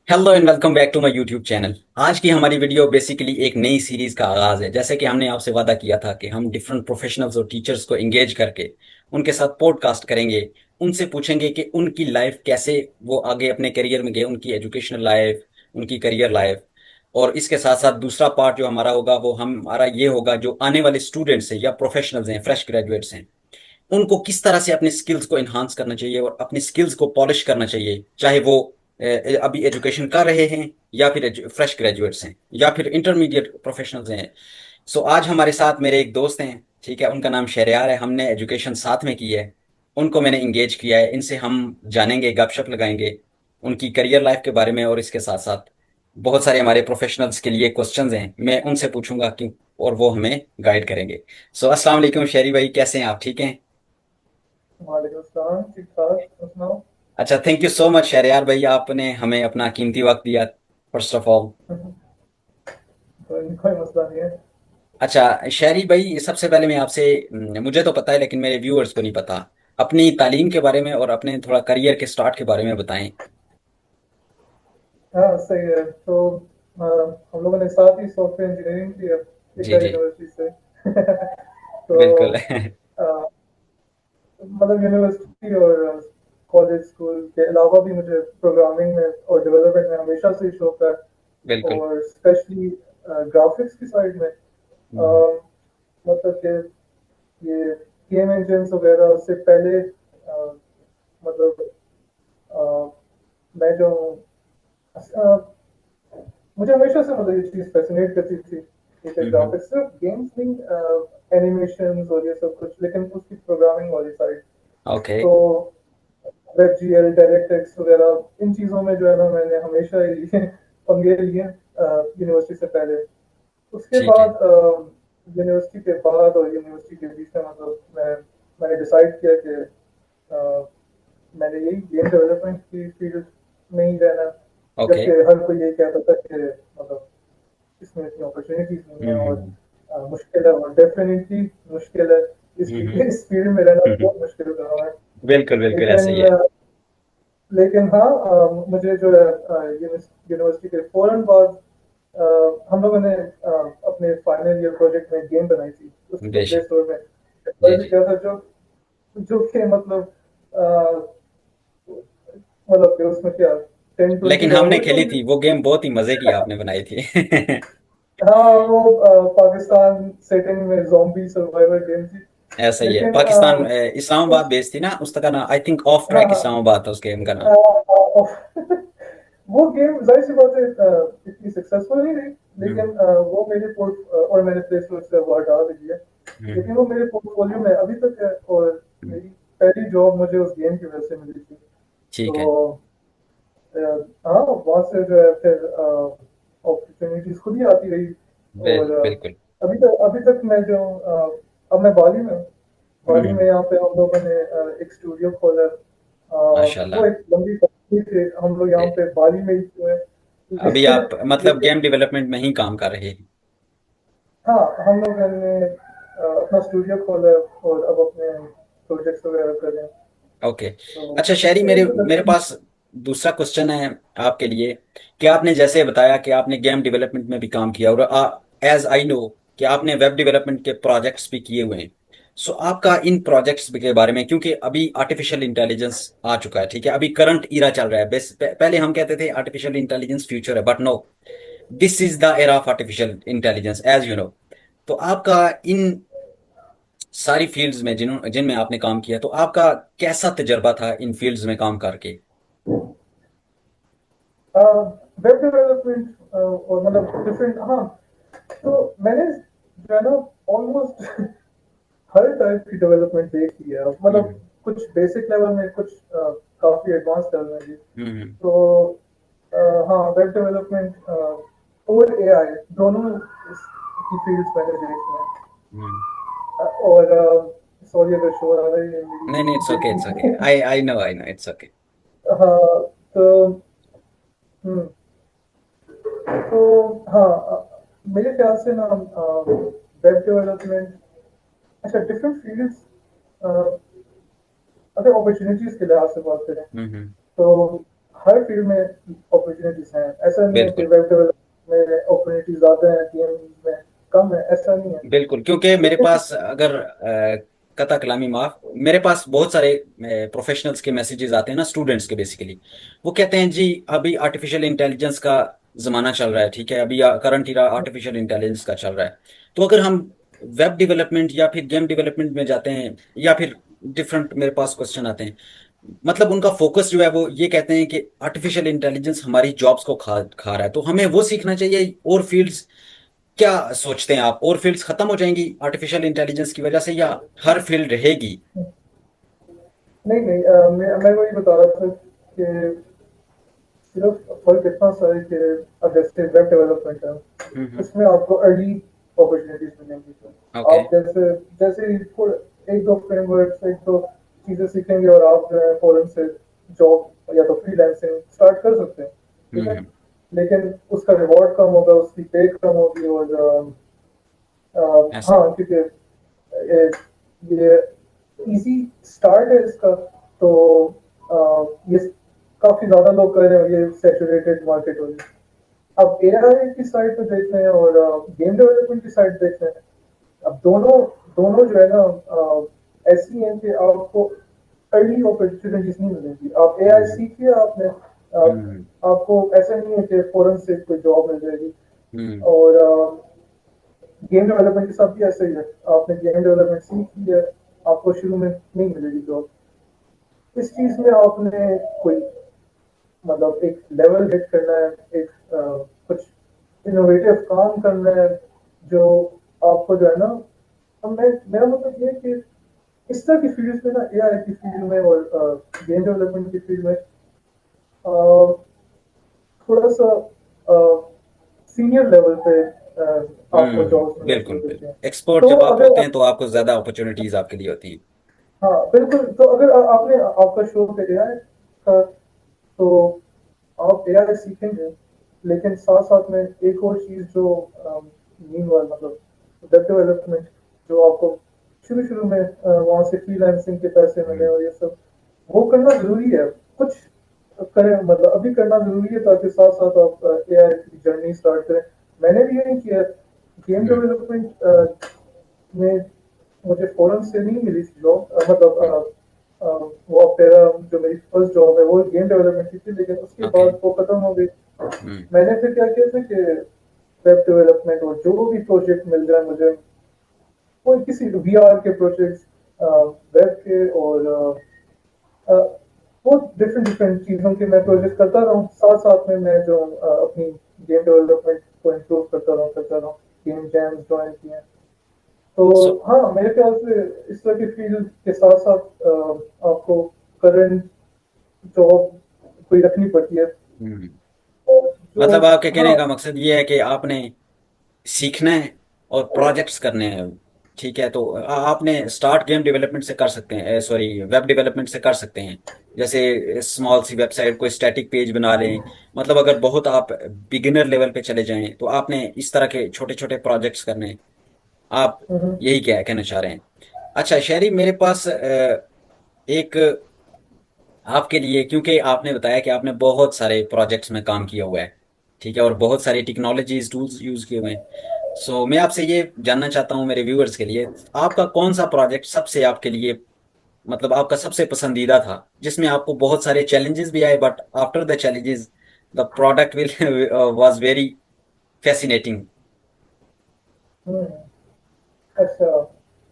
Hello and welcome back to my YouTube channel. आज की हमारी वीडियो बेसिकली एक नई सीरीज का आगाज है। जैसे कि हमने आपसे वादा किया था कि हम डिफरेंट प्रोफेशनल्स और टीचर्स को एंगेज करके उनके साथ पॉडकास्ट करेंगे। उनसे पूछेंगे कि उनकी लाइफ कैसे वो आगे अपने करियर में गए, उनकी एजुकेशनल लाइफ, उनकी करियर लाइफ। और इसके साथ साथ दूसरा पार्ट जो हमारा होगा वो हमारा ये होगा, जो आने वाले स्टूडेंट्स हैं या प्रोफेशनल्स हैं, फ्रेश ग्रेजुएट्स हैं, उनको किस तरह से अपने स्किल्स को इन्हांस करना चाहिए और अपने स्किल्स को पॉलिश करना चाहिए, चाहे वो अभी एजुकेशन कर रहे हैं या फिर फ्रेश ग्रेजुएट्स हैं या फिर इंटरमीडिएट प्रोफेशनल्स हैं। सो आज हमारे साथ मेरे एक दोस्त हैं, ठीक है, उनका नाम शहरयार है। हमने एजुकेशन साथ में की है, उनको मैंने इंगेज किया है। इनसे हम जानेंगे, गपशप लगाएंगे उनकी करियर लाइफ के बारे में, और इसके साथ साथ बहुत सारे हमारे प्रोफेशनल्स के लिए क्वेश्चंस हैं, मैं उनसे पूछूंगा कि और वो हमें गाइड करेंगे। सो अस्सलाम वालेकुम शहरी भाई, कैसे हैं आप? ठीक हैं? वालेकुम सलाम। ठीक ठाक, तुम सुनाओ। अच्छा, thank you so much Shahryar भाई, आपने हमें अपना कीमती वक्त दिया, फर्स्ट ऑफ ऑल। कोई मसला नहीं है। अच्छा शहरी भाई, सबसे पहले मैं आपसे, मुझे तो पता है लेकिन मेरे व्यूअर्स को नहीं पता, अपनी तालीम के बारे में और अपने थोड़ा करियर के स्टार्ट के बारे में बताएं। हाँ, सही है। तो अ, हम लोगों ने साथ ही सॉफ्टवेयर इंजीनियरिंग की है, जी इक्का जी, यूनिवर्सिटी से। तो बिल्कुल। अ, मतलब यूनिवर्सिटी और कॉलेज स्कूल के अलावा भी मुझे प्रोग्रामिंग में और डेवलपमेंट में हमेशा से ही शौक है। बिल्कुल। और स्पेशली ग्राफिक्स की साइड में हम्म, मतलब कि ये गेम इंजन्स वगैरह उससे पहले मतलब अ, मैं जो मुझे हमेशा से मतलब ये चीज फैसिनेट करती थी कि हम्म, ग्राफिक्स सिर्फ गेम्स नहीं, एनिमेशन और ये सब कुछ, लेकिन उसकी प्रोग्रामिंग वाली साइड। ओके। तो वेब जीएल, डायरेक्ट एक्स वगैरह इन चीज़ों में जो है ना मैंने हमेशा ही पंगे लिए यूनिवर्सिटी से पहले। उसके ठीक है। बाद यूनिवर्सिटी के बाद और यूनिवर्सिटी के बीच में मतलब मैंने डिसाइड किया कि अ, मैंने यही गेम डेवलपमेंट की फील्ड में ही रहना। ओके। जबकि हर कोई यही कहता था कि मतलब इसमें इतनी अपॉर्चुनिटीज नहीं है और हम्म, मुश्किल है, और डेफिनेटली मुश्किल है। हम्म, इस फील्ड में रहना हम्म, बहुत मुश्किल रहा है। बिल्कुल बिल्कुल ऐसा ही लेकिन है। लेकिन हाँ, मुझे जो है यूनिवर्सिटी के फौरन बाद हम लोगों ने अपने फाइनल ईयर प्रोजेक्ट में गेम बनाई थी उसको प्ले बेशक। स्टोर में जी डिप्लॉय भी जी, किया था, जो जो कि मतलब कि उसमें क्या 10-20 लेकिन हमने डॉलर खेली होंगे। थी वो गेम, बहुत ही मजे की आपने बनाई थी। हाँ, वो पाकिस्तान सेटिंग में ज़ॉम्बी सर्वाइवल गेम थी। ऐसा ही है। लेकिन पाकिस्तान इस्लामाबाद उस बेस्ड थी ना, उसका नाम आई थिंक ऑफ हाँ ट्रैक हाँ, इस्लामाबाद था उस गेम का नाम। वो गेम जाहिर सी बात है इतनी सक्सेसफुल नहीं रही। हम्म, लेकिन वो मेरे पोर्ट और मैंने प्ले स्टोर से वो हटा भी दिया। हम्म, लेकिन वो मेरे पोर्टफोलियो में अभी तक है, और हम्म, मेरी पहली जॉब मुझे उस गेम की वजह से मिली थी। ठीक तो है। अ, हाँ, वहाँ से जो है फिर अपॉर्चुनिटीज खुद ही आती रही। और बिल्कुल। अभी तक मैं जो अब मैं बाली में हूँ। बाली हम्म, में यहाँ पे हम लोगों ने एक स्टूडियो खोला। वो माशाल्लाह। एक लंबी कहानी थी, हम लोग यहाँ ए, पे बाली में ही हुए। अभी लेकिन आप मतलब लेकिन गेम डेवलपमेंट में ही काम कर रहे हैं? हाँ, हम लोगों ने अपना स्टूडियो खोला और अब अपने प्रोजेक्ट्स वगैरह कर रहे हैं। ओके। तो अच्छा शहरी, ये मेरे तो मेरे दरअसल। पास दूसरा क्वेश्चन है आपके लिए, कि आपने जैसे बताया कि आपने गेम डेवलपमेंट में भी काम किया, और एज आई नो कि आपने वेब डेवलपमेंट के प्रोजेक्ट्स भी किए हुए हैं। सो आपका इन प्रोजेक्ट्स के बारे में, क्योंकि अभी आर्टिफिशियल इंटेलिजेंस आ चुका है, ठीक है, अभी करंट ईरा चल रहा है। पहले हम कहते थे आर्टिफिशियल इंटेलिजेंस फ्यूचर है, but no, this is the era of artificial intelligence, as you know. तो आपका इन सारी फील्ड्स में जिनमें आपने काम किया, तो आपका कैसा तजर्बा था इन फील्ड्स में काम करके? वेब डेवलपमेंट और मतलब डिफरेंट, हाँ। तो मैंने जो है ना ऑलमोस्ट हर टाइप की डेवलपमेंट देख ली है, मतलब हम्म, कुछ बेसिक लेवल में, कुछ काफी एडवांस लेवल में भी। हम्म, तो हाँ, वेब डेवलपमेंट और एआई दोनों की फील्ड्स मैंने देखी हैं। हम्म। और सॉरी अगर शोर आ रही है मेरी नहीं नहीं, इट्स ओके, बेटी इट्स ओके, की। I know it's okay. हाँ। तो हम्म, तो हाँ, मेरे ख्याल से ना वेब डेवलपमेंट, अच्छा डिफरेंट फील्ड्स, अगर अपॉर्चुनिटीज के लिहाज से बात करें हम्म, तो हर फील्ड में अपॉर्चुनिटीज हैं। ऐसा नहीं है कि बिल्कुल वेब डेवलपमेंट में अपॉर्चुनिटीज ज़्यादा हैं, गेम में कम है, ऐसा नहीं है। बिल्कुल, क्योंकि मेरे लेकिन पास अगर कता कलामी माफ, मेरे पास बहुत सारे प्रोफेशनल्स के मैसेजेस आते हैं ना, स्टूडेंट्स के बेसिकली। वो कहते हैं जी अभी आर्टिफिशियल इंटेलिजेंस का जमाना चल रहा है, ठीक है, अभी करंट इरा आर्टिफिशियल इंटेलिजेंस का चल रहा है। तो अगर हम वेब डेवलपमेंट या फिर गेम डेवलपमेंट में जाते हैं, या फिर डिफरेंट मेरे पास क्वेश्चन आते हैं, मतलब उनका फोकस जो है वो ये कहते हैं कि आर्टिफिशियल इंटेलिजेंस हमारी जॉब्स को खा खा रहा है, तो हमें वो सीखना चाहिए। और फील्ड्स क्या सोचते हैं आप, और फील्ड्स खत्म हो जाएंगी आर्टिफिशियल इंटेलिजेंस की वजह से, या हर फील्ड रहेगी? नहीं नहीं, मैं वही बता रहा था कि सिर्फ फर्क इतना सा है कि अगर जैसे वेब डेवलपमेंट है, हम्म। उसमें आपको अर्ली अपॉर्चुनिटीज मिलेंगी। तो ओके। आप जैसे जैसे ही एक दो फ्रेमवर्क, एक दो चीजें सीखेंगे और आप जो है फौरन से जॉब या तो फ्रीलांसिंग स्टार्ट कर सकते हैं। ठीक है। हम्म। लेकिन उसका रिवॉर्ड कम होगा, उसकी पे कम होगी, और ऐसे। हाँ, क्योंकि ये इजी स्टार्ट है इसका। तो ये काफी ज्यादा लोग कर रहे हैं और ये सैचुरेटेड मार्केट हो रही है। अब एआई की साइड पे देख रहे हैं और गेम डेवलपमेंट की साइड देख रहे हैं। अब दोनों दोनों जो है ना, ऐसी हैं कि आपको अर्ली अपॉर्चुनिटीज नहीं मिलेगी। आप एआई हम्म। सीखिए, आपने हम्म। आपको ऐसा नहीं है कि फौरन से कोई जॉब मिल जाएगी। हम्म। और गेम डेवलपमेंट के साथ भी ऐसा ही है। आपने गेम डेवलपमेंट सीख लिया, आपको शुरू में नहीं मिलेगी जॉब। इस चीज में आपने कोई मतलब एक लेवल हिट करना है, एक कुछ इनोवेटिव काम करना है, जो आपको जो है ना, अब मैं मेरा मतलब ये है कि इस तरह की फील्ड में ना, एआई की फील्ड में और गेम डेवलपमेंट की फील्ड में थोड़ा सा सीनियर लेवल पे आपको जॉब्स मिलना बिल्कुल शुरू बिल्कुल, करते हैं। एक्सपर्ट तो जब आप अगर होते हैं तो आपको ज्यादा अपॉर्चुनिटीज आपके लिए होती है। हाँ बिल्कुल, तो अगर आपने आपका शौक है एआई का, तो आप एआई सीखेंगे। लेकिन साथ साथ में एक और चीज जो मीनवाइल मतलब वेब डेवलपमेंट, जो आपको शुरू शुरू में वहां से फ्रीलांसिंग के पैसे मिले हम्म। और ये सब, वो करना जरूरी है। कुछ करें, मतलब अभी करना जरूरी है ताकि साथ साथ आप एआई की जर्नी स्टार्ट करें। मैंने भी यही किया। गेम हम्म। डेवलपमेंट में मुझे फौरन से नहीं मिली थी जॉब, मतलब हम्म। वो मेरा जो मेरी फर्स्ट जॉब है वो गेम डेवलपमेंट की थी, लेकिन उसके ओके। बाद वो खत्म हो गई। हम्म। मैंने फिर क्या किया था कि वेब डेवलपमेंट और जो भी प्रोजेक्ट मिल जाए मुझे, कोई किसी वीआर के प्रोजेक्ट्स, वेब के, और बहुत डिफरेंट डिफरेंट चीज़ों के मैं हम्म। प्रोजेक्ट करता रहा हूँ। साथ साथ में मैं जो अपनी गेम डेवलपमेंट को इम्प्रूव करता रहा हूँ। गेम जैम्स ज्वाइन किए हैं। तो सो हाँ, मेरे ख्याल से इस तरह की फील्ड के साथ साथ आपको करंट जॉब कोई रखनी पड़ती है। हम्म और जो मतलब आपके कहने हाँ। का मकसद ये है कि आपने सीखना है और प्रोजेक्ट्स करने हैं, ठीक है, तो आपने स्टार्ट गेम डेवलपमेंट से कर सकते हैं, सॉरी वेब डेवलपमेंट से कर सकते हैं। जैसे स्मॉल सी वेबसाइट, कोई स्टैटिक पेज बना लें, मतलब अगर बहुत आप बिगिनर लेवल पे चले जाएं तो आपने इस तरह के छोटे छोटे प्रोजेक्ट्स करने हैं। आप हम्म, यही क्या कहना चाह रहे हैं? अच्छा शहरी, मेरे पास एक आपके लिए, क्योंकि आपने बताया कि आपने बहुत सारे प्रोजेक्ट्स में काम किया हुआ है, ठीक है, और बहुत सारी टेक्नोलॉजीज टूल्स यूज किए हुए हैं। सो मैं आपसे ये जानना चाहता हूँ मेरे व्यूअर्स के लिए, आपका कौन सा प्रोजेक्ट सबसे आपके लिए, मतलब आपका सबसे पसंदीदा था, जिसमें आपको बहुत सारे चैलेंजेस भी आए, but after the challenges the product will was very fascinating. Hmm, अच्छा।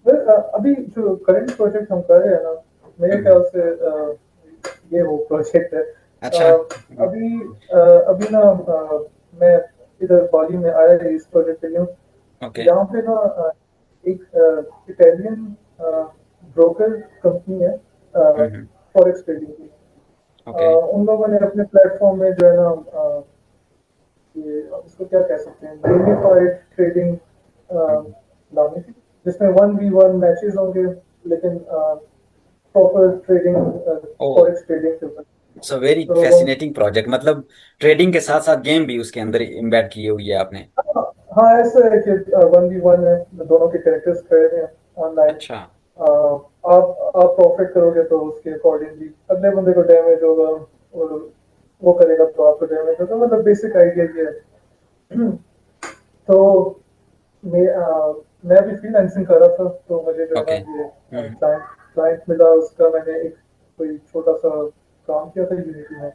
अभी जो करंट प्रोजेक्ट हम कर रहे हैं ना, मेरे ख्याल से ये वो प्रोजेक्ट है। अच्छा। अभी ना मैं इधर बाली में आया है इस प्रोजेक्ट के लिए। ओके। यहाँ पे ना एक इटालियन ब्रोकर कंपनी है हम्म। फॉरेक्स ट्रेडिंग की। ओके। उन लोगों ने अपने प्लेटफॉर्म में जो है ना, ये अब इसको क्या कह सकते हैं, गेमिफाइड ट्रेडिंग लानी थी, जिसमें 1v1 मैचेस होंगे, लेकिन प्रॉपर ट्रेडिंग, ओ, फॉरेक्स ट्रेडिंग के ऊपर। इट्स अ वेरी तो फैसिनेटिंग प्रोजेक्ट, मतलब ट्रेडिंग के साथ साथ गेम भी उसके अंदर एम्बेड की हुई है आपने। हाँ, हाँ, ऐसा है कि 1v1 है, दोनों के कैरेक्टर्स खड़े हैं ऑनलाइन। अच्छा। आप प्रॉफिट करोगे तो उसके अकॉर्डिंगली अगले बंदे को डैमेज होगा, और वो करेगा तो आपको डैमेज होगा, मतलब बेसिक आइडिया ये है। तो मैं अभी फ्रीलांसिंग कर रहा था, तो मुझे जो है ना ओके। ये क्लाइंट क्लाइंट मिला, उसका मैंने एक कोई छोटा सा काम किया था यूनिटी में।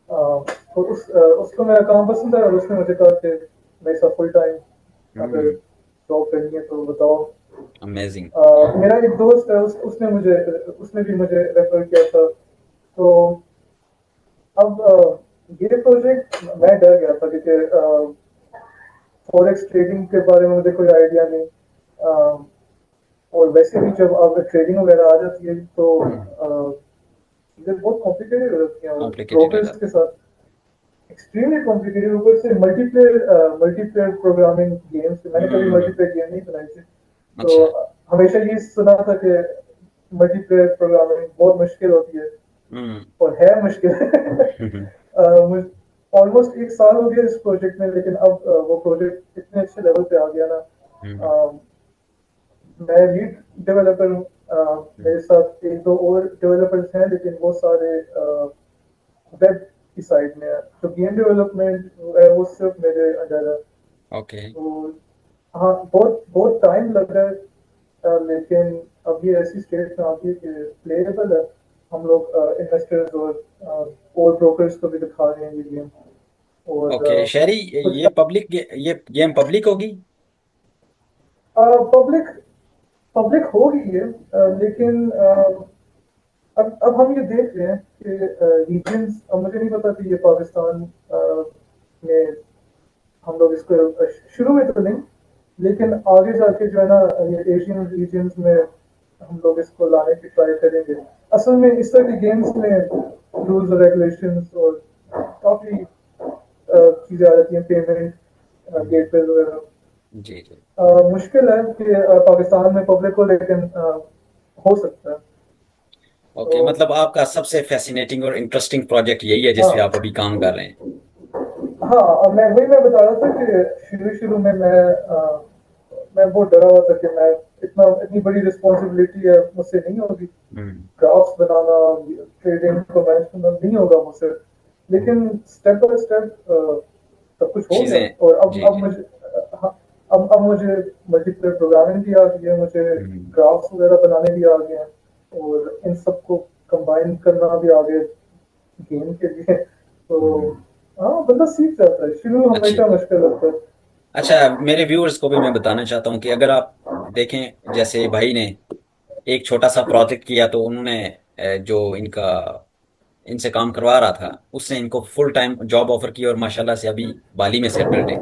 तो उसको मेरा काम पसंद है, और उसने मुझे कहा कि मेरे साथ फुल टाइम अगर जॉब करनी है तो बताओ। अमेजिंग। मेरा एक दोस्त है, उसने भी मुझे रेफर किया था। तो अब ये प्रोजेक्ट मैं डर गया था, क्योंकि फॉरेक्स ट्रेडिंग के बारे में मुझे कोई आइडिया नहीं। अ, और वैसे भी जब अब ट्रेडिंग वगैरह आ जाती है तो चीज़ें बहुत कॉम्प्लिकेटेड हो जाती हैं, और कॉम्प्लिकेटेड हो ब्रोकर्स जाता के साथ एक्सट्रीमली कॉम्प्लिकेटेड, ऊपर से मल्टीप्लेयर प्रोग्रामिंग गेम्स। है। मैंने कभी मल्टीप्लेयर गेम नहीं बनाई थी, तो अच्छा। हमेशा ये सुना था कि मल्टीप्लेयर प्रोग्रामिंग बहुत मुश्किल होती है, हम्म। और है मुश्किल। ऑलमोस्ट एक साल हो गया इस प्रोजेक्ट में, लेकिन अब वो प्रोजेक्ट इतने अच्छे लेवल पे आ गया ना। हम्म। अ, मैं लीड डेवलपर हूँ। मेरे साथ एक दो और डेवलपर्स हैं, लेकिन वो सारे वेब की साइड में है। तो गेम डेवलपमेंट है वो सिर्फ मेरे अंडर है। ओके। तो हाँ, बहुत बहुत टाइम लग रहा है, लेकिन अब ये ऐसी स्टेट में आती है कि प्लेएबल है। हम लोग इन्वेस्टर्स और ब्रोकर्स को भी दिखा रहे हैं ये गेम। और ओके शहरी, कुछ ये पब्लिक, ये गेम पब्लिक होगी? पब्लिक पब्लिक होगी ये, लेकिन अब हम ये देख रहे हैं कि रीजन्स, अब मुझे नहीं पता कि ये पाकिस्तान में हम लोग इसको शुरू में तो नहीं, लेकिन आगे जाके जो है ना ये एशियन रीजन्स में हम लोग इसको लाने की ट्राई करेंगे। असल में इस तरह के गेम्स में रूल्स और रेगुलेशंस और काफी चीजें आ जाती हैं, पेमेंट गेटवे वगैरह। जी जी। मुश्किल है कि पाकिस्तान में पब्लिक को, लेकिन हो सकता है। तो ओके, मतलब आपका सबसे फैसिनेटिंग और इंटरेस्टिंग प्रोजेक्ट यही है जिस पे आप हाँ, अभी काम कर रहे हैं? हाँ, अब मैं बता रहा था कि शुरू शुरू में मैं बहुत डरा हुआ था कि मैं इतनी बड़ी रिस्पॉन्सिबिलिटी है, मुझसे नहीं होगी। हम्म। ग्राफ्स बनाना, ट्रेडिंग को मैनेज करना नहीं होगा मुझसे। लेकिन स्टेप बाय स्टेप सब कुछ हो गया, चीजें। और जी अब जी। मुझे हाँ, अब मुझे मल्टीप्लेयर प्रोग्रामिंग भी आ गई है, मुझे हम्म। ग्राफ्स वगैरह बनाने भी आ गए हैं, और इन सबको कंबाइन करना भी आ गया गेम के लिए। तो हम्म। हाँ, बंदा सीख जाता है, शुरू अच्छी। हमेशा मुश्किल लगता है। अच्छा, मेरे व्यूअर्स को भी मैं बताना चाहता हूँ कि अगर आप देखें, जैसे भाई ने एक छोटा सा प्रोजेक्ट किया तो उन्होंने जो इनका इनसे काम करवा रहा था उसने इनको फुल टाइम जॉब ऑफर की, और माशाल्लाह से अभी बाली में सेटल्ड है,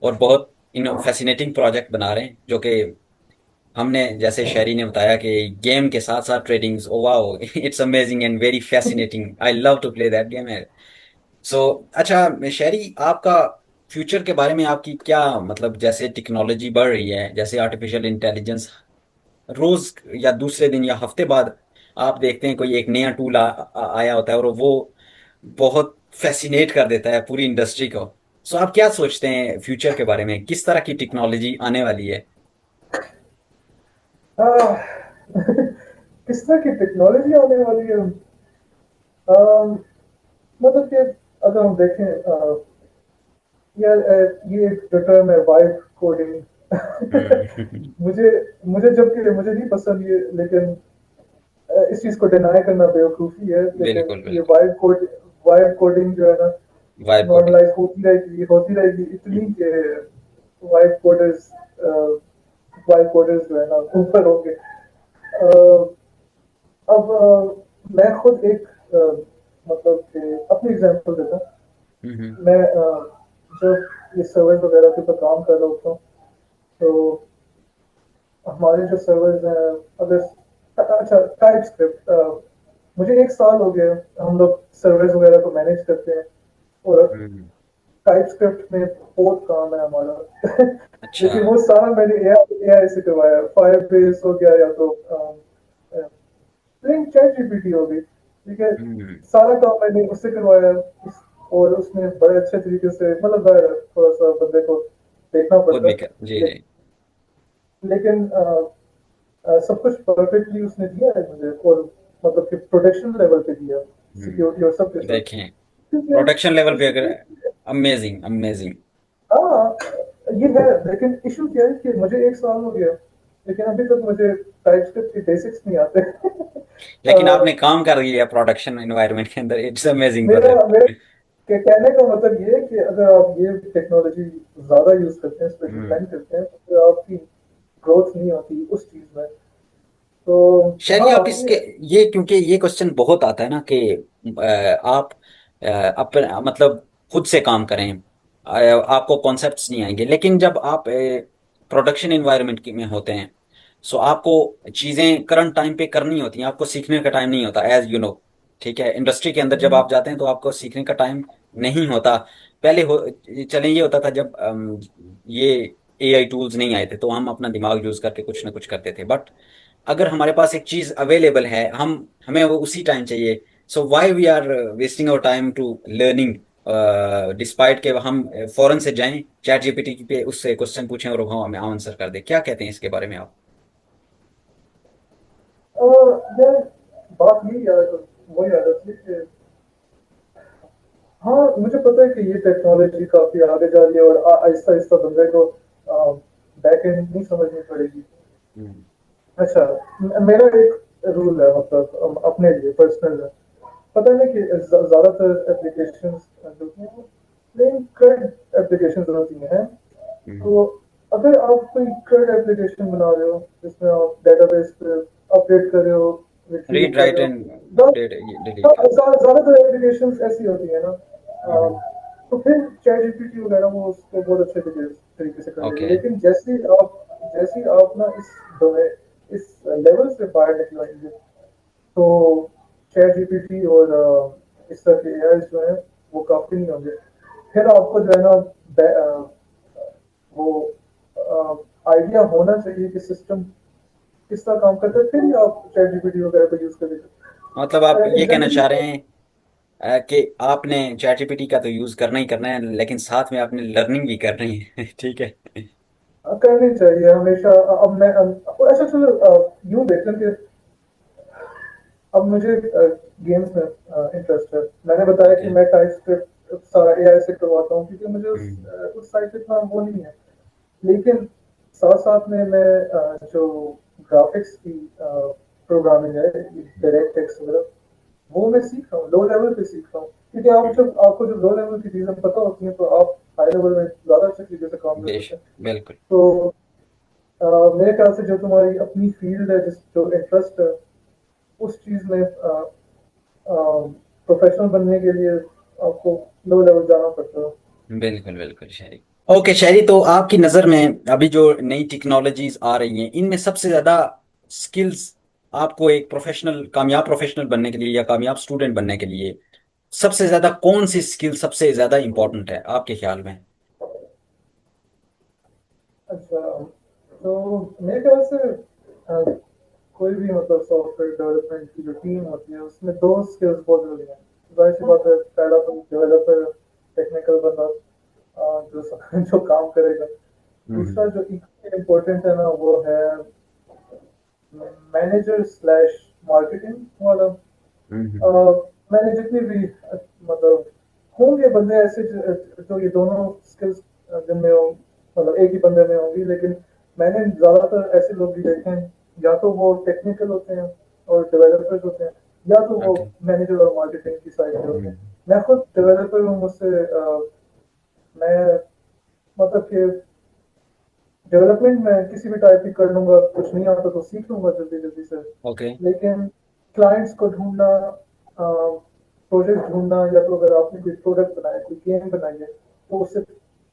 और बहुत इन फैसिनेटिंग प्रोजेक्ट बना रहे हैं, जो कि हमने जैसे शहरी ने बताया कि गेम के साथ साथ trading, oh wow, it's amazing and very fascinating, I love to play that game है। सो अच्छा शहरी, आपका फ्यूचर के बारे में आपकी क्या, मतलब जैसे टेक्नोलॉजी बढ़ रही है, जैसे आर्टिफिशियल इंटेलिजेंस, रोज या दूसरे दिन या हफ्ते बाद आप देखते हैं कोई एक नया टूल आया होता है, और वो बहुत फैसिनेट कर देता है पूरी इंडस्ट्री को। सो आप क्या सोचते हैं फ्यूचर के बारे में, किस तरह की टेक्नोलॉजी आने वाली है? आह, किस तरह की टेक्नोलॉजी आने वाली है? अम, मतलब कि अगर हम देखें, यार, ये एक जो टर्म है वाइब कोडिंग। मुझे मुझे जबकि मुझे नहीं पसंद ये, लेकिन इस चीज को डिनाई करना बेवकूफ़ी है, लेकिन बिल्कुल ये बिल्कुल। वाइब कोडिंग जो है ना वाइब कोडिंग। नॉर्मलाइज होती रहेगी इतनी कि वाइब कोडर्स वाइब कोडर्स जो है ना ऊपर होंगे। अब मैं खुद एक मतलब कि अपनी एग्जांपल देता हूँ। हम्म। मैं जब ये सर्वर वगैरह के ऊपर काम कर रहा होता हूँ, तो हमारे जो सर्वर्स हैं, अगर अच्छा टाइप स्क्रिप्ट, मुझे एक साल हो गया, हम लोग सर्वर्स वगैरह को मैनेज करते हैं, और हम्म। टाइप स्क्रिप्ट में बहुत काम है हमारा। अच्छा। लेकिन वो सारा मैंने एआई से करवाया, फायर बेस हो गया, या तो चैट जीपीटी हो गई, ठीक है। हम्म। सारा काम मैंने उससे करवाया, और उसने बड़े अच्छे तरीके से, मतलब थोड़ा सा बंदे को देखना खुद पड़ता भी है, कर, जी जी। लेकिन सब कुछ परफेक्टली उसने दिया है मुझे, और मतलब कि प्रोटेक्शन लेवल पे दिया, सिक्योरिटी और सब के साथ। देखें। प्रोडक्शन लेवल पे अगर, क्योंकि अमेजिंग अमेजिंग। हाँ, ये है, लेकिन इशू क्या है कि मुझे 1 साल हो गया, लेकिन अभी तक मुझे टाइपस्क्रिप्ट के बेसिक्स नहीं आते। लेकिन आपने काम कर लिया प्रोडक्शन एनवायरनमेंट के अंदर, इट्स अमेजिंग मेरा ब्रदर। मेरे कहने का मतलब ये है कि अगर आप ये टेक्नोलॉजी ज्यादा यूज करते हैं, इस पर हम्म। डिपेंड करते हैं, तो फिर आपकी ग्रोथ नहीं होती उस चीज में। तो शहरी, हाँ, आप इसके, ये क्योंकि ये क्वेश्चन बहुत आता है ना कि आप अपने मतलब खुद से काम करें, आपको कॉन्सेप्ट्स नहीं आएंगे, लेकिन जब आप प्रोडक्शन एनवायरनमेंट में होते हैं, सो आपको चीजें करंट टाइम पे करनी होती हैं, आपको सीखने का टाइम नहीं होता, एज यू नो। ठीक है, इंडस्ट्री के अंदर जब आप जाते हैं तो आपको सीखने का टाइम नहीं होता। पहले चले ये होता था जब ये एआई टूल्स नहीं आए थे, तो हम अपना दिमाग यूज करके कुछ ना कुछ करते थे, बट अगर हमारे पास एक चीज अवेलेबल है, हम हमें वो उसी टाइम चाहिए, so why we are wasting our time to learning, despite के हम फौरन से जाएं चैट जीपीटी पे, उससे क्वेश्चन पूछें और वो हमें आंसर कर दे। क्या कहते हैं इसके बारे में आप? यार, बात यही है, वही आ जाती है कि हाँ, मुझे पता है कि ये टेक्नोलॉजी काफी आगे जा रही है, और आहिस्ता आहिस्ता बंदे को बैक एंड नहीं समझनी पड़ेगी। हम्म। अच्छा, मेरा एक रूल है, मतलब अपने लिए पर्सनल है। पता है ना कि ज्यादातर एप्लीकेशंस जो कि प्लेन क्रेड एप्लीकेशंस होती हैं, हम्म। तो अगर आप कोई क्रेड एप्लीकेशन बना रहे हो जिसमें आप डेटाबेस पे अपडेट कर रहे हो, रिट्रीव रीड कर राइट रहे एंड हो, अपडेट, डिलीट कर। ज्यादातर एप्लीकेशंस ऐसी होती है ना। हम्म। तो फिर चैट जीपीटी वगैरह वो उसको बहुत अच्छे तरीके से कर देगी, ओके। लेकिन जैसे ही आप ना इस लेवल से बाहर निकलेंगे, तो चैट जीपीटी और इस तरह के एआई जो है वो काफी नहीं होंगे। फिर आपको जो है ना वो आइडिया होना चाहिए कि सिस्टम किस तरह काम करता है, फिर ही आप चैट जीपीटी वगैरह को यूज मतलब आप करेंगे। ये कहना एग्जाम्पल चाह रहे हैं कि आपने चैट जीपीटी का तो यूज करना है, लेकिन साथ में आपने लर्निंग भी करनी है। ठीक है। करनी चाहिए हमेशा। अब मैं अच्छा, चलो यूं देखें कि अब मुझे गेम्स में इंटरेस्ट है। मैंने बताया कि ओके। मैं टाइप स्क्रिप्ट सारा एआई से करवाता हूँ, क्योंकि मुझे हम्म। उस साइड पे इतना वो नहीं है। लेकिन साथ साथ में मैं जो ग्राफिक्स की प्रोग्रामिंग है, डायरेक्ट टेक्स्ट वगैरह, वो मैं सीख रहा हूँ, लो लेवल पे सीख रहा हूँ, क्योंकि आपको जब लो लेवल की चीजें पता होती हैं, तो आप हाई लेवल में ज्यादा अच्छी तरीके से काम कर सकते बेश हैं। बिल्कुल। तो मेरे ख्याल से जो तुम्हारी अपनी फील्ड है, जिस जो इंटरेस्ट है उस चीज में प्रोफेशनल बनने के लिए आपको लो लेवल जाना पड़ता है। बिल्कुल बिल्कुल शहरी। ओके शहरी, तो आपकी नज़र में अभी जो नई टेक्नोलॉजीज आ रही हैं, इनमें सबसे ज़्यादा स्किल्स आपको एक प्रोफेशनल, कामयाब प्रोफेशनल बनने के लिए या कामयाब स्टूडेंट बनने के लिए सबसे ज़्यादा कौन सी स्किल सबसे ज़्यादा इंपॉर्टेंट है आपके ख्याल में? अच्छा, तो मेरे ख्याल से कोई भी मतलब सॉफ्टवेयर डेवलपमेंट की जो टीम होती है, उसमें दो स्किल्स बहुत जरूरी हैं। जाहिर सी बात है, पहला तो डेवलपर, टेक्निकल बंदा, जो काम करेगा। दूसरा हम्म। जो इम्पोर्टेंट है ना, वो है मैनेजर स्लैश मार्केटिंग वाला। हम्म। मैंने जितने भी मतलब होंगे बंदे ऐसे जो ये दोनों स्किल्स जिनमें मतलब एक ही बंदे में होंगी, लेकिन मैंने ज्यादातर ऐसे लोग भी देखे हैं, या तो वो टेक्निकल होते हैं और डेवलपर्स होते हैं, या तो वो ओके। मैनेजर और मार्केटिंग की साइड पे होते हैं। हम्म। मैं खुद डेवलपर हूँ, मुझसे मैं मतलब कि डेवलपमेंट में किसी भी टाइप की कर लूंगा, कुछ नहीं आता तो सीख लूंगा जल्दी जल्दी से। ओके। लेकिन क्लाइंट्स को ढूंढना, प्रोजेक्ट ढूंढना, या तो अगर आपने कोई प्रोडक्ट बनाया, कोई गेम बनाई है, तो उससे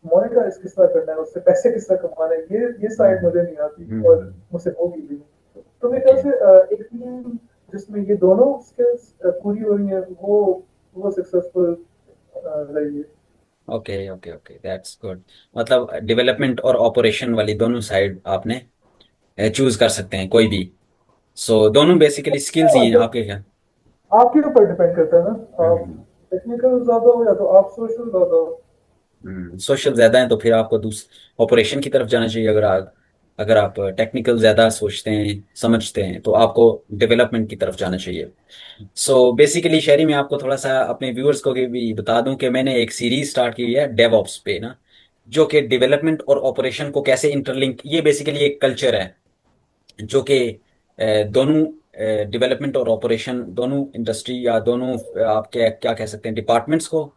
मोनेटाइज किस तरह करना है, उससे पैसे किस तरह कमाना है, ये साइड हम्म। मुझे नहीं आती, और हम्म। मुझसे होगी भी नहीं। तो मेरे ख्याल ओके। से एक टीम जिसमें ये दोनों स्किल्स पूरी हो रही है, वो सक्सेसफुल रही है। Okay okay okay, that's good. मतलब डेवलपमेंट और ऑपरेशन वाली दोनों साइड आपने चूज कर सकते हैं कोई भी, सो दोनों बेसिकली स्किल्स ही हैं आपके क्या? आपके ऊपर डिपेंड करता है ना, आप हम्म। टेक्निकल ज्यादा हो या तो आप सोशल ज्यादा हो। सोशल ज्यादा है तो फिर आपको दूस ऑपरेशन की तरफ जाना चाहिए, अगर आप अगर आप टेक्निकल ज़्यादा सोचते हैं समझते हैं तो आपको डेवलपमेंट की तरफ जाना चाहिए। सो बेसिकली शहरी में आपको थोड़ा सा अपने व्यूअर्स को भी बता दूं कि मैंने एक सीरीज स्टार्ट की है डेवऑप्स पे ना, जो कि डेवलपमेंट और ऑपरेशन को कैसे इंटरलिंक, ये बेसिकली एक कल्चर है जो कि दोनों डेवलपमेंट और ऑपरेशन दोनों इंडस्ट्री या दोनों आप क्या क्या कह सकते हैं डिपार्टमेंट्स को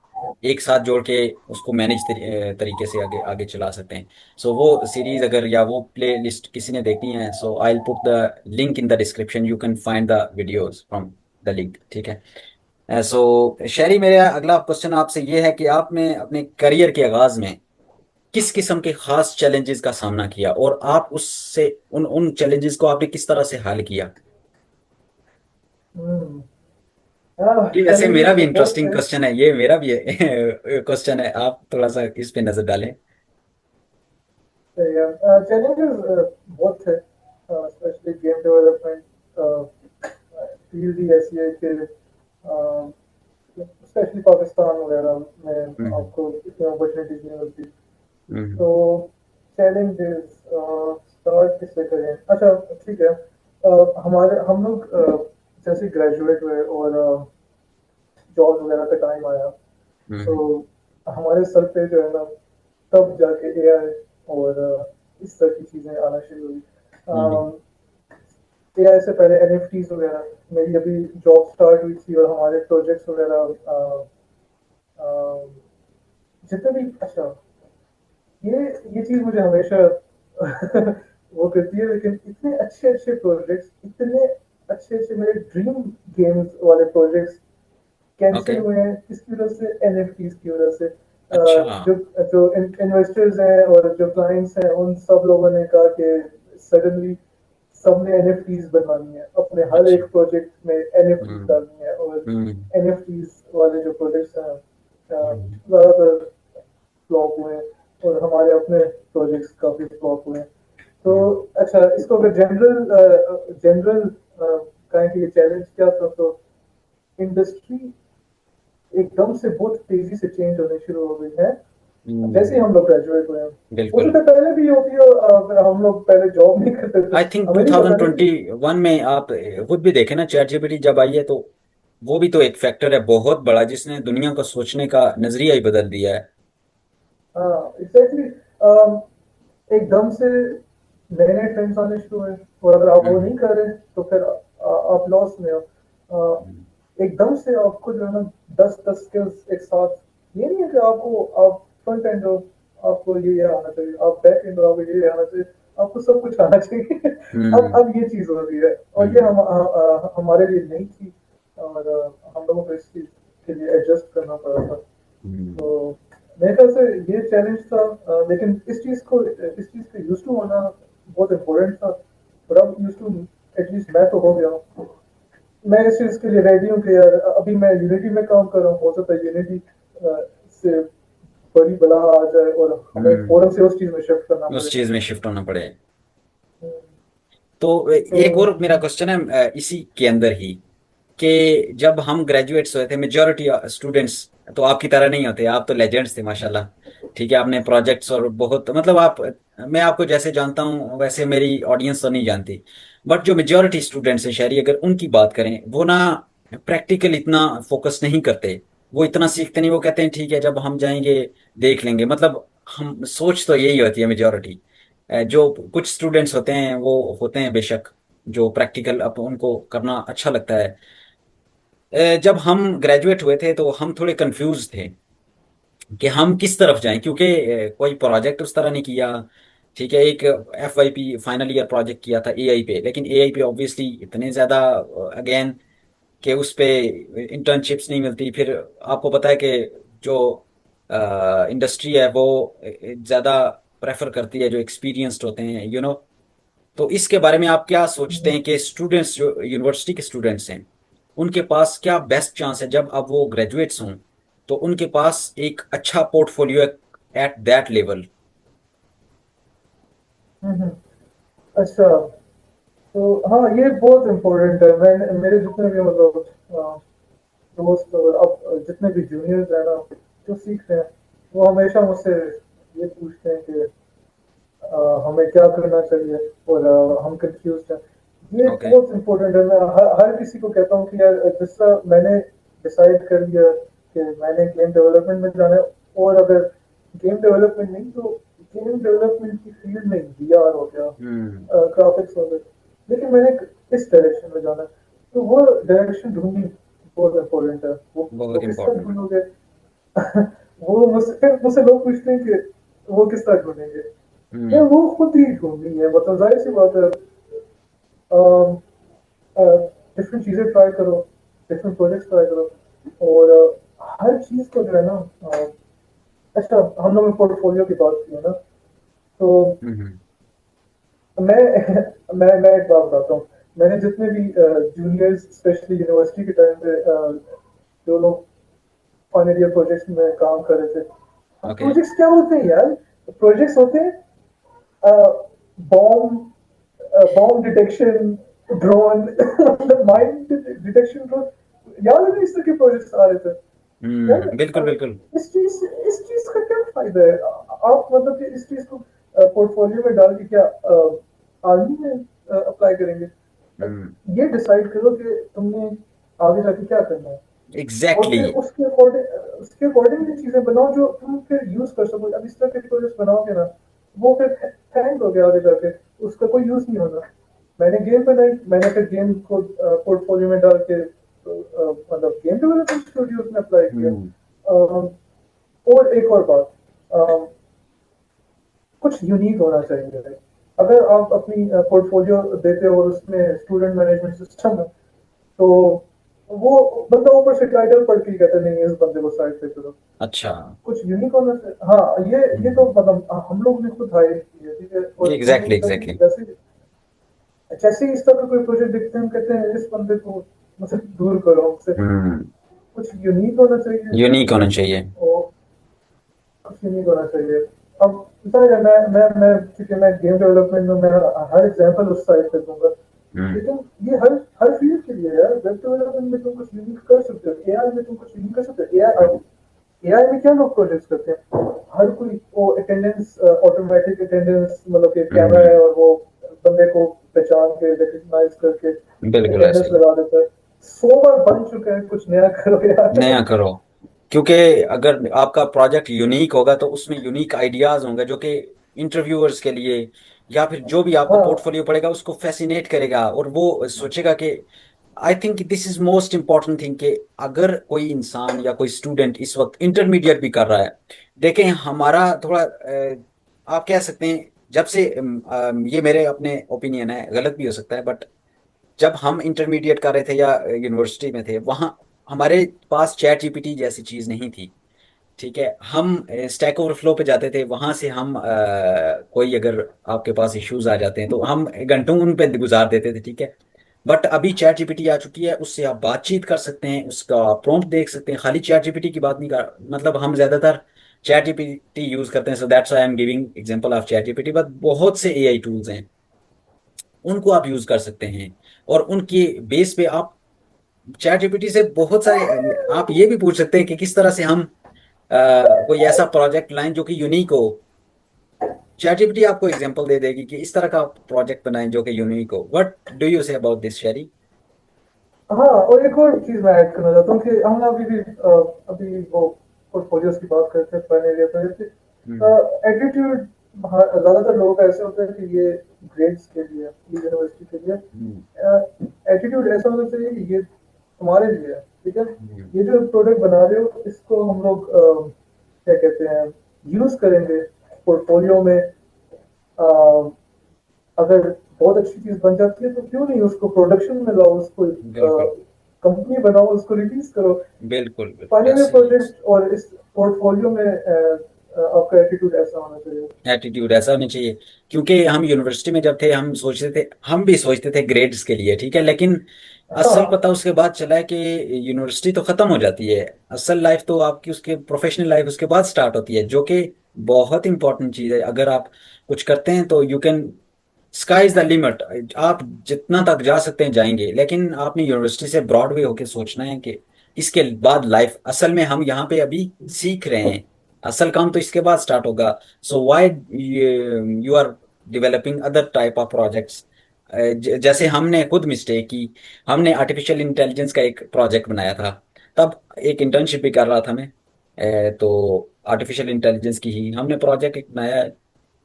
एक साथ जोड़ के उसको मैनेज तरीके से आगे आगे चला सकते हैं। सो वो सीरीज अगर या वो प्ले लिस्ट किसी ने देखनी है, so I will put the link in the description, you can find the videos from the link, ठीक है। सो शहरी, मेरा अगला क्वेश्चन आपसे ये है कि आपने अपने करियर के आगाज में किस किस्म के खास चैलेंजेस का सामना किया और आप उससे उन उन चैलेंजेस को आपने किस तरह से हल किया। हम्म। ये वैसे मेरा चैलेंजेस भी तो बहुत इंटरेस्टिंग थे। क्वेश्चन है, ये मेरा भी क्वेश्चन है, आप थोड़ा सा इस पे नजर डालें। चैलेंजेस बहुत थे, स्पेशली गेम डेवलपमेंट फील्ड ही ऐसी है कि स्पेशली पाकिस्तान वगैरह में हम्म। आपको इतनी अपॉर्चुनिटीज नहीं मिलती। हम्म। तो चैलेंजेस स्टार्ट किससे करें? अच्छा, ठीक है। हमारे हम लोग जैसे ग्रेजुएट हुए और जॉब वगैरह का टाइम आया, तो हम्म। हमारे सर पे जो है ना, तब जाके एआई और इस तरह की चीजें आना शुरू हम्म। हुई। एआई से पहले एनएफटीज वगैरह, मेरी अभी जॉब स्टार्ट हुई थी और हमारे प्रोजेक्ट्स वगैरह जितने भी, अच्छा, ये ये चीज मुझे हमेशा वो करती है, लेकिन इतने अच्छे अच्छे प्रोजेक्ट्स, इतने अच्छे अच्छे मेरे ड्रीम गेम्स वाले प्रोजेक्ट्स कैंसिल ओके। हुए हैं किसकी वजह से? एनएफटीज की वजह से। अच्छा। जो जो इन्वेस्टर्स हैं और जो क्लाइंट्स हैं, उन सब लोगों ने कहा कि सडनली सबने एनएफटीज बनवानी है, अपने हर अच्छा। एक प्रोजेक्ट में एनएफटीज हम्म। डालनी है, और हम्म। एनएफटीज वाले जो प्रोजेक्ट्स हैं हम्म। ज्यादातर फ्लॉप हुए हैं, और हमारे अपने प्रोजेक्ट्स काफी फ्लॉप हुए हैं। तो हम्म। अच्छा, इसको अगर जनरल जनरल कहें कि ये चैलेंज क्या था, तो इंडस्ट्री एकदम से बहुत तेजी से चेंज होने शुरू हो गई है जैसे ही हम्म। हम लोग ग्रेजुएट हुए हैं। हो बिल्कुल। सकता है पहले भी होती हो, अगर हम लोग पहले जॉब नहीं करते थे, आई थिंक हमें नहीं पता, लेकिन 2021 में आप खुद भी देखे ना, चैट जीपीटी जब आई है तो वो भी तो एक फैक्टर है बहुत बड़ा जिसने दुनिया को सोचने का नजरिया ही बदल दिया है। हाँ, एग्जैक्टली। एकदम से नए नए ट्रेंड्स आने शुरू हुए, और अगर आप वो हम्म। नहीं कर रहे तो फिर आप लॉस में हो। हम्म। एकदम से आपको जो है ना, 10-10 स्किल्स एक साथ, ये नहीं है कि आप फ्रंट एंड हो, आपको ये आना चाहिए, आप बैक एंड हो, आपको ये आना चाहिए, आपको सब कुछ आना चाहिए। हम्म। अब ये चीज हो रही है, और ये हम्म। हमारे लिए नहीं थी, और हम लोगों को इस चीज के लिए एडजस्ट करना पड़ा था। हम्म। तो मेरे ख्याल से ये चैलेंज था, लेकिन इस चीज को यूज टू होना बहुत इम्पोर्टेंट था, और अब यूज टू, एटलीस्ट मैं तो हो गया हूँ। मैं इस चीज के लिए रेडी हूँ कि यार, अभी मैं यूनिटी में काम कर रहा हूँ, हो सकता है यूनिटी से बड़ी बला आ जाए और हमें हम्म। फौरन से उस चीज में शिफ्ट करना उस पड़े। चीज में शिफ्ट होना पड़े। हम्म। तो तो एक और मेरा क्वेश्चन है इसी के अंदर ही, कि जब हम ग्रेजुएट्स हुए थे मेजोरिटी स्टूडेंट्स तो आपकी तरह नहीं होते, आप तो लेजेंड्स थे माशाल्लाह। ठीक है, आपने प्रोजेक्ट्स और बहुत मतलब आप, मैं आपको जैसे जानता हूँ वैसे मेरी ऑडियंस तो नहीं जानती। बट जो मेजोरिटी स्टूडेंट्स हैं शहरी, अगर उनकी बात करें, वो ना प्रैक्टिकल इतना फोकस नहीं करते, वो इतना सीखते नहीं, वो कहते हैं ठीक है जब हम जाएंगे देख लेंगे, मतलब हम सोच तो यही होती है मेजोरिटी। जो कुछ स्टूडेंट्स होते हैं वो होते हैं बेशक, जो प्रैक्टिकल अब उनको करना अच्छा लगता है। जब हम ग्रेजुएट हुए थे तो हम थोड़े कंफ्यूज थे कि हम किस तरफ जाएं, क्योंकि कोई प्रोजेक्ट उस तरह नहीं किया। ठीक है, एक FYP फाइनल ईयर प्रोजेक्ट किया था एआई पे, लेकिन एआई पे ऑब्वियसली इतने ज्यादा अगेन कि उस पे इंटर्नशिप्स नहीं मिलती। फिर आपको पता है कि जो इंडस्ट्री है वो ज्यादा प्रेफर करती है जो एक्सपीरियंस्ड होते हैं, तो इसके बारे में आप क्या सोचते हैं कि स्टूडेंट्स जो यूनिवर्सिटी के स्टूडेंट्स हैं उनके पास क्या बेस्ट चांस है जब अब वो ग्रेजुएट्स हों, तो उनके पास एक अच्छा पोर्टफोलियो एट दैट लेवल। हम्म, अच्छा, तो हाँ, ये बहुत इम्पोर्टेंट है। मैं मेरे जितने भी मतलब दोस्त और अब जितने भी जूनियर्स हैं ना, जो सीख रहे हैं, वो हमेशा मुझसे ये पूछते हैं कि हमें क्या करना चाहिए, और हम कंफ्यूज हैं। ये ओके। बहुत इंपॉर्टेंट है। मैं हर किसी को कहता हूँ कि यार, जिसका मैंने डिसाइड कर लिया कि मैंने गेम डेवलपमेंट में जाना है, और अगर गेम डेवलपमेंट नहीं तो गेम डेवलपमेंट की फील्ड में वीआर हो गया, हम्म। ग्राफिक्स हो गए, लेकिन मैंने इस डायरेक्शन में जाना है, तो वो डायरेक्शन ढूंढनी बहुत इम्पोर्टेंट है। वो बहुत किस तरह इम्पोर्टेंट। ढूंढोगे? वो मुझसे लोग पूछते हैं कि वो किस तरह ढूंढेंगे। यार, हम्म। वो खुद ही ढूंढनी है, मतलब जाहिर सी बात है। डिफरेंट चीजें ट्राई करो, डिफरेंट प्रोजेक्ट्स ट्राई करो, और हर चीज को जो है ना, अच्छा, हम लोग ने पोर्टफोलियो की बात की है ना, तो हम्म। मैं मैं एक बात बताता हूँ। मैंने जितने भी जूनियर्स, स्पेशली यूनिवर्सिटी के टाइम पे, जो लोग फाइनल ईयर प्रोजेक्ट्स में काम कर रहे थे, ओके। प्रोजेक्ट्स क्या होते हैं यार? प्रोजेक्ट्स होते हैं बॉम्ब बॉम्ब डिटेक्शन ड्रोन, मतलब माइंड डिटेक्शन ड्रोन, याद है ना इस तरह के प्रोजेक्ट्स आ रहे थे यार। बिल्कुल बिल्कुल। इस चीज का क्या फायदा है? आप मतलब कि इस चीज को पोर्टफोलियो में डाल के क्या आर्मी में अप्लाई करेंगे? हम्म। ये डिसाइड करो कि तुमने आगे जाके क्या करना है, और एग्जैक्टली। फिर उसके अकॉर्डिंग चीजें बनाओ जो तुम फिर यूज कर सको। अब इस तरह के प्रोजेक्ट बनाओगे ना, वो फिर हैंग हो गया आगे जाके, उसका कोई यूज नहीं होगा। मैंने गेम बनाई, मैंने फिर गेम को पोर्टफोलियो में डाल के मतलब गेम डेवलपमेंट स्टूडियोज में अप्लाई किया। हम्म। और एक और बात, अ, कुछ यूनिक होना चाहिए। अगर आप अपनी पोर्टफोलियो देते हो और उसमें स्टूडेंट मैनेजमेंट सिस्टम है, तो वो बंदा ऊपर से टाइटल पढ़ के ही कहता है, नहीं, इस बंदे को साइड पे करो। अच्छा। कुछ यूनिक होना चाहिए। हाँ, ये तो मतलब हम लोग ने खुद हायर की है, ठीक है, और हम एग्जैक्टली लोग जैसे एग्जैक्टली। जैसे जैसे ही इस तरह का कोई प्रोजेक्ट देखते हैं, हम कहते हैं इस बंदे को मुझसे दूर करो हमसे। हम्म। कुछ यूनिक होना चाहिए यूनिक होना इसमें, चाहिए। और कुछ यूनिक होना चाहिए। अब समझ है, मैं क्योंकि मैं गेम डेवलपमेंट में मैं हर एग्जांपल उस साइड से दूंगा, हम्म। लेकिन ये हर हर फील्ड के लिए है यार। वेब डेवलपमेंट में तुम कुछ यूनिक कर सकते हो, एआई में तुम कुछ यूनिक कर सकते हो। एआई में क्या लोग प्रोजेक्ट्स करते हैं? हर कोई वो अटेंडेंस, ऑटोमेटिक अटेंडेंस, मतलब कि कैमरा है हम्म। और वो बंदे को पहचान के रिकग्नाइज करके बिल्कुल ऐसे अटेंडेंस ही। लगा देता है। 100 बार बन चुका है, कुछ नया करो यार। नया करो। क्योंकि अगर आपका प्रोजेक्ट यूनिक होगा तो उसमें यूनिक आइडियाज होंगे जो कि इंटरव्यूअर्स के लिए या फिर जो भी आपका हाँ, पोर्टफोलियो पड़ेगा उसको फैसिनेट करेगा और वो सोचेगा कि I think this is most important thing कि अगर कोई इंसान या कोई स्टूडेंट इस वक्त इंटरमीडिएट भी कर रहा है। देखें हमारा थोड़ा आप कह सकते हैं जब से ये मेरे अपने ओपिनियन है गलत भी हो सकता है बट जब हम इंटरमीडिएट कर रहे थे या यूनिवर्सिटी में थे वहाँ हमारे पास चैट जीपीटी जैसी चीज नहीं थी। ठीक है हम स्टैक ओवरफ्लो पे जाते थे वहां से हम कोई अगर आपके पास इश्यूज आ जाते हैं तो हम घंटों उन पे गुजार देते थे। ठीक है बट अभी चैट जीपीटी आ चुकी है उससे आप बातचीत कर सकते हैं उसका प्रॉम्प्ट देख सकते हैं खाली चैट जीपीटी की बात नहीं कर मतलब हम ज्यादातर चैट जीपीटी यूज करते हैं so that's I am giving example of chat GPT but बहुत से एआई टूल्स हैं उनको आप यूज कर सकते हैं और उनके बेस पे आप चैट जीपीटी से बहुत सारे आप ये भी पूछ सकते हैं कि किस तरह से हम कोई ऐसा प्रोजेक्ट लाएं जो कि यूनिक हो। चैट जीपीटी आपको एग्जांपल दे देगी कि इस तरह का प्रोजेक्ट बनाएं जो कि यूनिक हो। What do you say about this शेरी? हाँ, और एक और चीज मैं ऐड करना चाहता हूँ कि हम अभी भी अभी वो पोर्टफोलियोज की बात करते हैं फाइनल ईयर हम्म। प्रोजेक्ट। एटीट्यूड ज्यादातर लोगों का ऐसे होता है कि ये ग्रेड्स के लिए, ये यूनिवर्सिटी के हम्म। लिए एटीट्यूड ऐसा होना चाहिए कि ये तुम्हारे लिए है, ठीक है। हम्म। ये जो प्रोडक्ट बना रहे हो, इसको हम लोग क्या कहते हैं, यूज करेंगे पोर्टफोलियो में। अगर बहुत अच्छी चीज बन जाती है तो क्यों नहीं उसको प्रोडक्शन में लाओ, उसको बिल्कुल कंपनी बनाओ, उसको रिलीज करो। बिल्कुल बिल्कुल फाइनल ईयर ऐसे ही है। प्रोजेक्ट और इस पोर्टफोलियो में आपका एटीट्यूड ऐसा होना चाहिए। एटीट्यूड ऐसा होना चाहिए क्योंकि हम यूनिवर्सिटी में जब थे हम सोचते थे हम भी सोचते थे ग्रेड्स के लिए ठीक है लेकिन असल हाँ, पता उसके बाद चला है कि यूनिवर्सिटी तो खत्म हो जाती है। असल लाइफ तो आपकी उसके प्रोफेशनल लाइफ उसके बाद स्टार्ट होती है जो कि बहुत इंपॉर्टेंट चीज है। अगर आप कुछ करते हैं तो you can sky is the limit आप जितना तक जा सकते हैं जाएंगे लेकिन आपने यूनिवर्सिटी से ब्रॉडवे होकर सोचना है कि इसके बाद लाइफ असल में हम यहाँ पे अभी सीख रहे हैं। असल काम तो इसके बाद स्टार्ट होगा। So why you are developing other type of projects? जैसे हमने खुद मिस्टेक की, हमने आर्टिफिशियल इंटेलिजेंस का एक प्रोजेक्ट बनाया था, तब एक इंटर्नशिप भी कर रहा था मैं। तो आर्टिफिशियल इंटेलिजेंस की ही हमने प्रोजेक्ट एक बनाया है।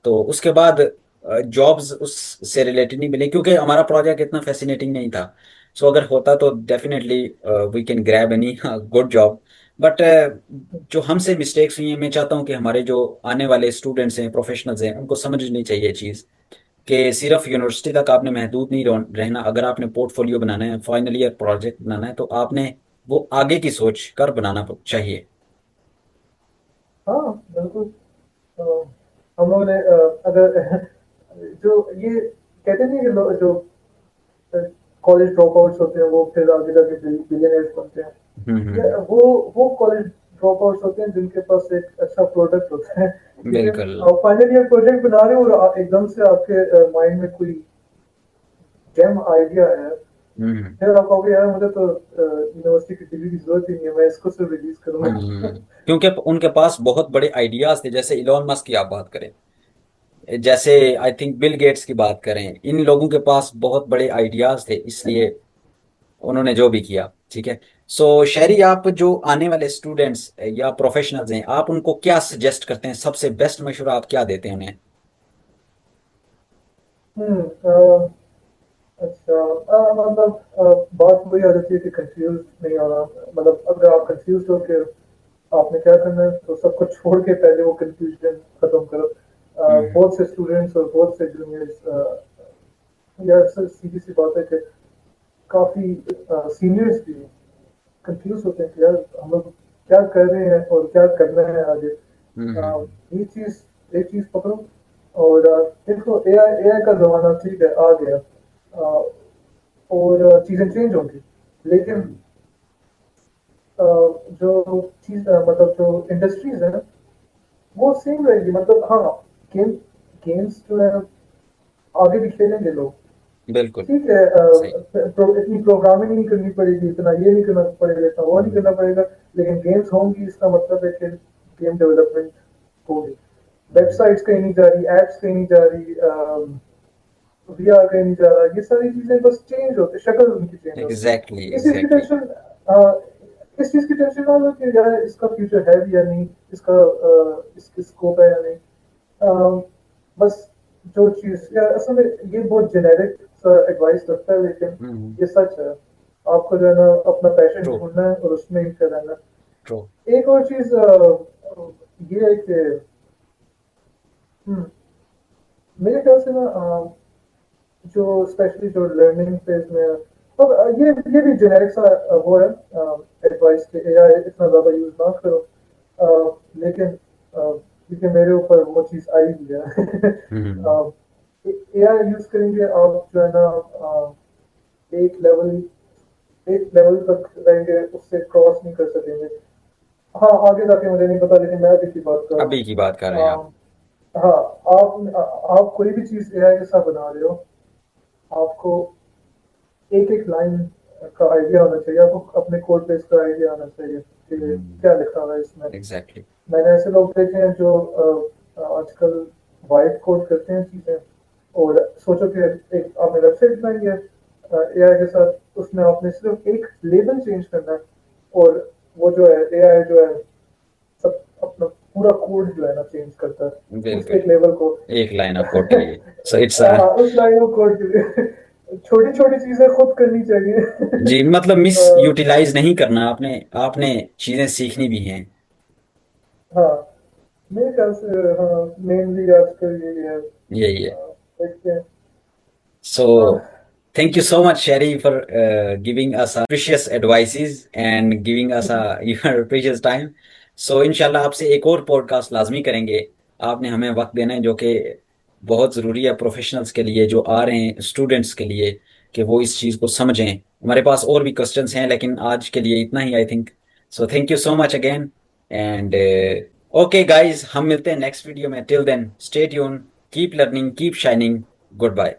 तो उसके बाद जॉब्स उससे रिलेटेड नहीं मिले, क्योंकि हमारा प्रोजेक्ट इतना फैसिनेटिंग नहीं था। सो अगर होता तो definitely we can grab any good job. But जो हमसे मिस्टेक्स हुई हैं, मैं चाहता हूँ कि हमारे जो आने वाले स्टूडेंट्स हैं, प्रोफेशनल्स हैं, उनको समझनी चाहिए चीज़ कि सिर्फ यूनिवर्सिटी तक आपने महदूद नहीं रहना। अगर आपने पोर्टफोलियो बनाना है, फाइनल ईयर प्रोजेक्ट बनाना है, तो आपने वो आगे की सोच कर बनाना चाहिए। हाँ बिल्कुल। अ, हम लोगों ने अगर जो ये कहते नहीं कि जो कॉलेज ड्रॉप आउट्स होते हैं वो फिर आगे जाके बिलियनर्स बनते हैं, हम्म। या वो कॉलेज ड्रॉप आउट्स होते हैं जिनके पास एक अच्छा प्रोडक्ट होता है। ठीक है, बिल्कुल। आप फाइनल ईयर प्रोजेक्ट बना रहे हो और एकदम से आपके माइंड में कोई जेम आइडिया है, हम्म। फिर आप कहोगे यार मुझे तो यूनिवर्सिटी की डिग्री की जरूरत ही नहीं है, मैं इसको सिर्फ रिलीज करूंगा। क्योंकि उनके पास बहुत बड़े आइडियाज थे, जैसे इलॉन मस्क की आप बात करें, जैसे आई थिंक बिल गेट्स की बात करें, इन लोगों के पास बहुत बड़े आइडियाज थे, इसलिए उन्होंने जो भी किया। ठीक है। सो शहरी, आप जो आने वाले स्टूडेंट्स या प्रोफेशनल्स हैं, आप उनको क्या सजेस्ट करते हैं? सबसे बेस्ट मशवरा आप क्या देते हैं उन्हें? हम्म। अच्छा, मतलब बात वही आ जाती है कि कंफ्यूज नहीं होना। मतलब अगर आप कंफ्यूज हो कि आपने क्या करना है तो सब कुछ छोड़ के पहले वो कंफ्यूजन खत्म करो। हम्म। बहुत से स्टूडेंट्स और बहुत से जूनियर्स, यार सर सीधी सी बात है कि काफी सीनियर्स भी कंफ्यूज होते हैं कि यार हम लोग क्या कर रहे हैं और क्या करना है आगे। ये चीज एक चीज पकड़ो। और देखो एआई का जमाना ठीक है आ गया, और चीजें चेंज होंगी, लेकिन हम्म। जो चीज मतलब जो इंडस्ट्रीज है वो सेम रहेगी। मतलब हाँ, गेम गेम्स जो है आगे भी खेलेंगे लोग, बिल्कुल ठीक है। सही। इतनी प्रोग्रामिंग नहीं करनी पड़ेगी, इतना ये नहीं करना पड़ेगा, इतना वो नहीं करना हम्म। पड़ेगा, लेकिन गेम्स होंगी इसका मतलब है कि गेम डेवलपमेंट होगी। हम्म। वेबसाइट्स कहीं नहीं जा रही, एप्स कहीं नहीं जा रही, वीआर कहीं नहीं जा रहा, ये सारी चीजें बस चेंज होती, शक्ल उनकी चेंज होती है। एग्जैक्टली इस चीज की एग्जैक्टली। टेंशन, इस चीज की टेंशन ना लो कि यार इसका फ्यूचर है भी या नहीं, इसका इसकी स्कोप है या नहीं। बस जो चीज यार असल में ये बहुत जेनेरिक सा एडवाइस लगता है, लेकिन हम्म। ये सच है। आपको जो है ना अपना पैशन ट्रू। ढूंढना है और उसमें ही कर रहना ट्रू। है। एक और चीज ये है कि हम्म, मेरे ख्याल से ना जो स्पेशली जो लर्निंग फेज में है, तो ये भी जेनेरिक सा वो है एडवाइस के एआई इतना ज़्यादा यूज़ ना करो। लेकिन क्योंकि मेरे ऊपर वो चीज़ आई हुई हम्म। है, एआई यूज़ करेंगे आप जो है ना एक लेवल एक लेवल तक रहेंगे, उससे क्रॉस नहीं कर सकेंगे। हाँ आगे जाके मुझे नहीं पता, लेकिन मैं अभी की बात कर रहा अभी की बात कर रहे हैं आप? हूँ। हाँ, आप कोई भी चीज़ एआई के साथ बना रहे हो, आपको एक एक लाइन का आइडिया होना चाहिए, आपको अपने कोड बेस का आइडिया होना चाहिए कि क्या लिखा हुआ है इसमें। एग्जैक्टली। मैंने ऐसे लोग देखे हैं जो आजकल वाइट कोड करते हैं चीजें, और सोचो कि एक आपने वेबसाइट बनाई है एआई के साथ, उसमें आपने सिर्फ एक लेबल चेंज करना है, और वो जो है एआई जो है सब अपना पूरा कोड जो है ना चेंज करता है उस बिल्कुल। एक लेवल को। एक लाइन ऑफ कोड के लिए। सो इट्स उस लाइन ऑफ कोड के लिए छोटी छोटी चीजें खुद करनी चाहिए। जी, मतलब मिस अ, यूटिलाइज नहीं करना आपने, आपने चीजें सीखनी भी हैं। हाँ मेरे ख्याल से हाँ मेनली आजकल यही है। यही है। देखते हैं। So, thank you so much, Sherry, for giving us a precious advices and giving us a your precious time. So, इंशाल्लाह आपसे एक और पॉडकास्ट लाजमी करेंगे। आपने हमें वक्त देना है, जो कि बहुत ज़रूरी है प्रोफेशनल्स के लिए, जो आ रहे हैं स्टूडेंट्स के लिए, कि वो इस चीज़ को समझें। हमारे पास और भी क्वेश्चंस हैं, लेकिन आज के लिए इतना ही, I think. So thank you so much again. And okay guys, हम मिलते हैं नेक्स्ट वीडियो में। Till then stay tune, keep learning, keep shining. Good bye.